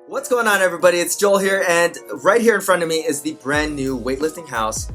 What's going on, everybody? It's Joel here, and right here in front of me is the brand new weightlifting house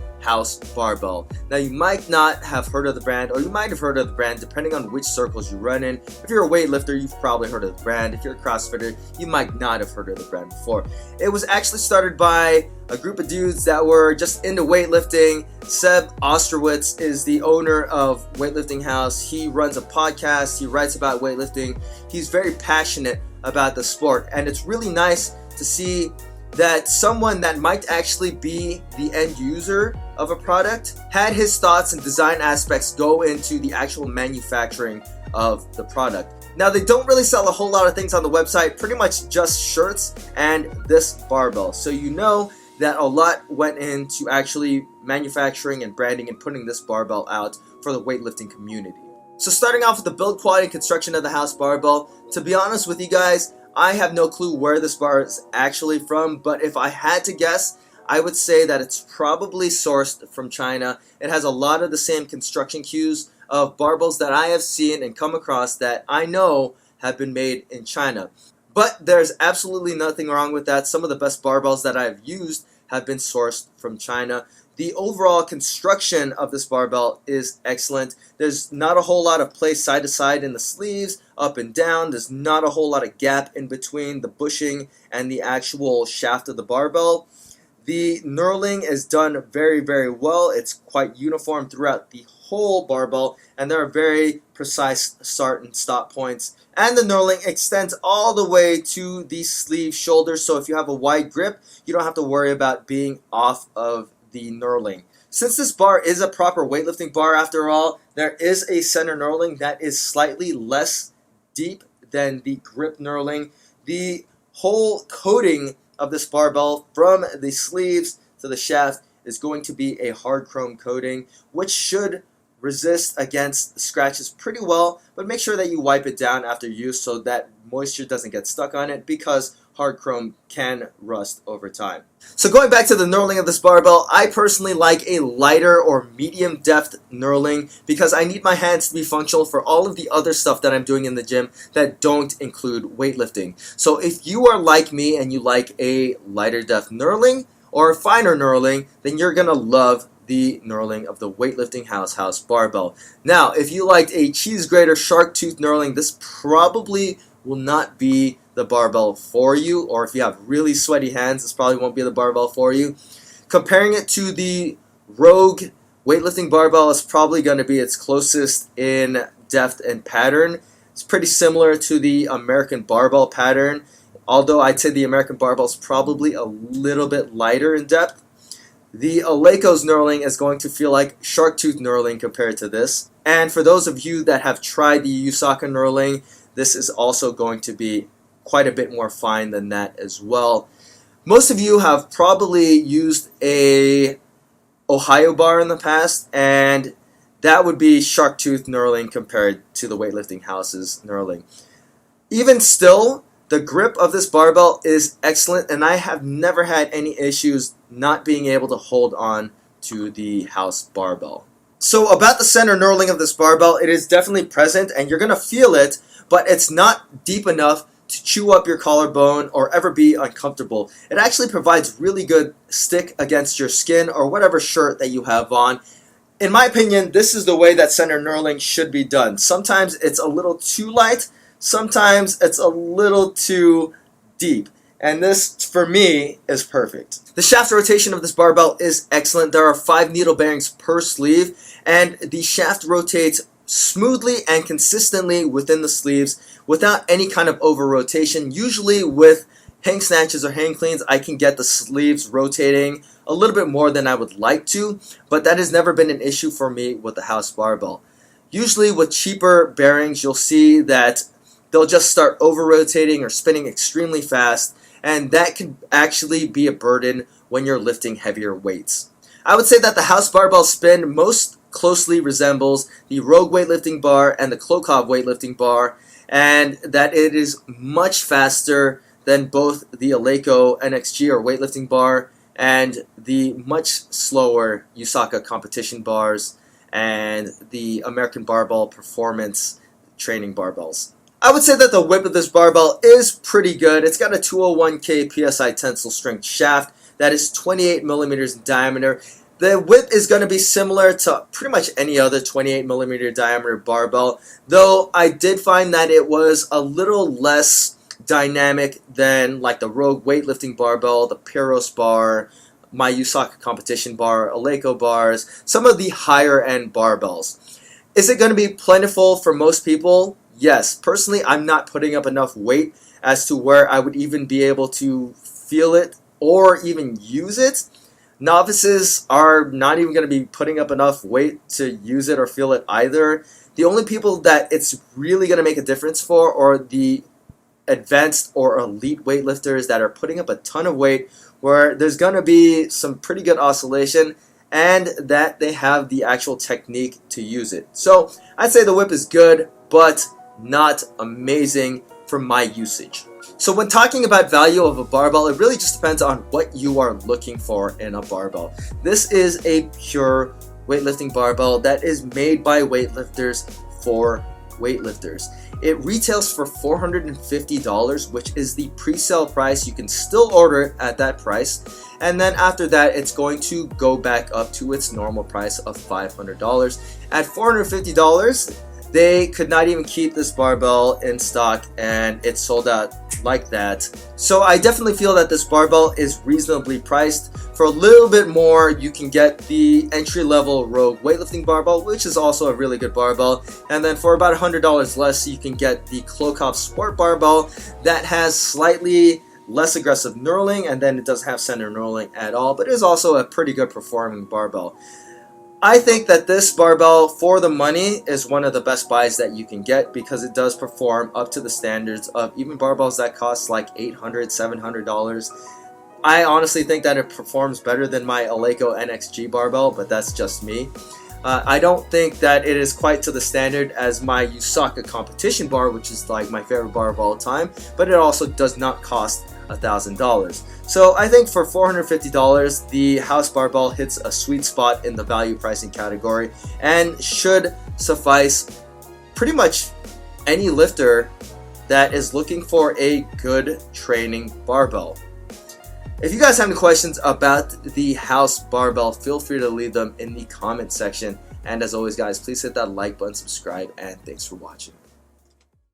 Barbell. Now, you might not have heard of the brand, or you might have heard of the brand depending on which circles you run in. If you're a weightlifter, you've probably heard of the brand. If you're a CrossFitter, you might not have heard of the brand before. It was actually started by a group of dudes that were just into weightlifting. Seb Ostrowitz is the owner of Weightlifting House. He runs a podcast. He writes about weightlifting. He's very passionate about the sport, and it's really nice to see that someone that might actually be the end user of a product had his thoughts and design aspects go into the actual manufacturing of the product. Now, they don't really sell a whole lot of things on the website, pretty much just shirts and this barbell. So you know that a lot went into actually manufacturing and branding and putting this barbell out for the weightlifting community. So starting off with the build quality and construction of the house barbell, to be honest with you guys, I have no clue where this bar is actually from, but if I had to guess, I would say that it's probably sourced from China. It has a lot of the same construction cues of barbells that I have seen and come across that I know have been made in China. But there's absolutely nothing wrong with that. Some of the best barbells that I've used have been sourced from China. The overall construction of this barbell is excellent. There's not a whole lot of play side to side in the sleeves, up and down. There's not a whole lot of gap in between the bushing and the actual shaft of the barbell. The knurling is done very, very well. It's quite uniform throughout the whole barbell, and there are very precise start and stop points. And the knurling extends all the way to the sleeve shoulder, so if you have a wide grip, you don't have to worry about being off of the knurling. Since this bar is a proper weightlifting bar after all, there is a center knurling that is slightly less deep than the grip knurling. The whole coating of this barbell from the sleeves to the shaft is going to be a hard chrome coating, which should resist against scratches pretty well, but make sure that you wipe it down after use so that moisture doesn't get stuck on it, because hard chrome can rust over time. So going back to the knurling of this barbell, I personally like a lighter or medium depth knurling because I need my hands to be functional for all of the other stuff that I'm doing in the gym that don't include weightlifting. So if you are like me and you like a lighter depth knurling or a finer knurling, then you're gonna love the knurling of the Weightlifting House barbell. Now, if you liked a cheese grater shark tooth knurling, this probably will not be the barbell for you, or if you have really sweaty hands, this probably won't be the barbell for you. Comparing it to the Rogue weightlifting barbell is probably going to be its closest in depth and pattern. It's pretty similar to the American barbell pattern, although I'd say the American barbell is probably a little bit lighter in depth. The Eleiko's knurling is going to feel like shark tooth knurling compared to this. And for those of you that have tried the Usaka knurling, this is also going to be quite a bit more fine than that as well. Most of you have probably used a Ohio bar in the past, and that would be shark tooth knurling compared to the Weightlifting House's knurling. Even still, the grip of this barbell is excellent, and I have never had any issues not being able to hold on to the house barbell. So about the center knurling of this barbell, it is definitely present, and you're going to feel it, but it's not deep enough to chew up your collarbone or ever be uncomfortable. It actually provides really good stick against your skin or whatever shirt that you have on. In my opinion, this is the way that center knurling should be done. Sometimes it's a little too light, sometimes it's a little too deep. And this, for me, is perfect. The shaft rotation of this barbell is excellent. There are 5 needle bearings per sleeve, and the shaft rotates smoothly and consistently within the sleeves without any kind of over rotation. Usually with hang snatches or hang cleans, I can get the sleeves rotating a little bit more than I would like to, but that has never been an issue for me with the house barbell. Usually with cheaper bearings, you'll see that they'll just start over rotating or spinning extremely fast, and that can actually be a burden when you're lifting heavier weights. I would say that the house barbell spin most closely resembles the Rogue weightlifting bar and the Klokov weightlifting bar, and that it is much faster than both the Eleiko NXG or weightlifting bar and the much slower Usaka competition bars and the American Barbell Performance training barbells. I would say that the whip of this barbell is pretty good. It's got a 201K PSI tensile strength shaft that is 28 millimeters in diameter. The whip is going to be similar to pretty much any other 28 millimeter diameter barbell, though I did find that it was a little less dynamic than like the Rogue weightlifting barbell, the Pyros bar, my Usaka competition bar, Eleiko bars, some of the higher end barbells. Is it going to be plentiful for most people? Yes. Personally, I'm not putting up enough weight as to where I would even be able to feel it or even use it. Novices are not even going to be putting up enough weight to use it or feel it either. The only people that it's really going to make a difference for are the advanced or elite weightlifters that are putting up a ton of weight, where there's going to be some pretty good oscillation and that they have the actual technique to use it. So I'd say the whip is good, but not amazing for my usage. So when talking about value of a barbell, it really just depends on what you are looking for in a barbell. This is a pure weightlifting barbell that is made by weightlifters for weightlifters. It retails for $450, which is the pre-sale price. You can still order it at that price, and then after that it's going to go back up to its normal price of $500. At $450, they could not even keep this barbell in stock, and it sold out like that. So I definitely feel that this barbell is reasonably priced. For a little bit more, you can get the entry-level Rogue weightlifting barbell, which is also a really good barbell. And then for about $100 less, you can get the Klokov Sport barbell that has slightly less aggressive knurling, and then it doesn't have center knurling at all, but it is also a pretty good performing barbell. I think that this barbell, for the money, is one of the best buys that you can get because it does perform up to the standards of even barbells that cost like $800, $700. I honestly think that it performs better than my Eleiko NXG barbell, but that's just me. I don't think that it is quite to the standard as my Usaka competition bar, which is like my favorite bar of all time, but it also does not cost $1,000. So I think for $450, the house barbell hits a sweet spot in the value pricing category and should suffice pretty much any lifter that is looking for a good training barbell. If you guys have any questions about the house barbell, feel free to leave them in the comment section. And as always, guys, please hit that like button, subscribe, and thanks for watching.